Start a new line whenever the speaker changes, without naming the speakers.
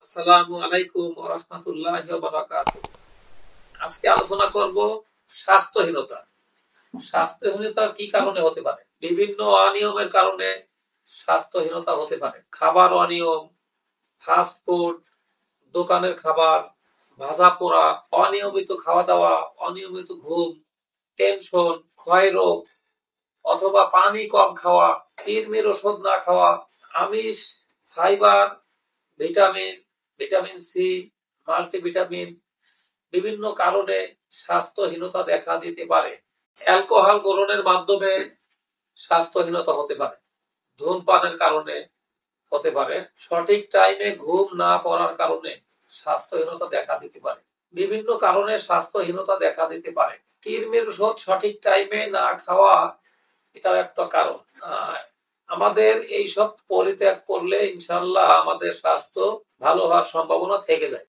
আসসালামু আলাইকুম ওয়া রাহমাতুল্লাহি ওয়া বারাকাতুহু। আজকে আলোচনা করব স্বাস্থ্যহীনতা। স্বাস্থ্যহীনতা কি কারণে হতে পারে? বিভিন্ন অনিয়মের কারণে স্বাস্থ্যহীনতা হতে পারে। খাবার অনিয়ম, ফাস্ট ফুড, দোকানের খাবার, ভাজা পোড়া, অনিয়মিত খাওয়া-দাওয়া, অনিয়মিত ঘুম, টেনশন, ক্ষয়রোগ অথবা পানি কম খাওয়া, কৃমির ওষুধ না খাওয়া, আমিষ, fibre, vitamin, vitamin C, multivitamin বিভিন্ন কারণে স্বাস্থ্যহীনতা দেখা দিতে পারে। অ্যালকোহল গ্রহণের মাধ্যমে স্বাস্থ্যহীনতা হতে পারে। ধূমপানের কারণে হতে পারে। সঠিক টাইমে ঘুম না পড়ার কারণে স্বাস্থ্যহীনতা দেখা দিতে পারে। বিভিন্ন কারণে স্বাস্থ্যহীনতা দেখা দিতে পারে। কৃমির ওষুধ সঠিক টাইমে না খাওয়া এটাও একটা কারণ। আমাদের এইসব পরিত্যাগ করলে ইনশাল্লাহ আমাদের স্বাস্থ্য ভালো হওয়ার সম্ভাবনা থেকে যায়।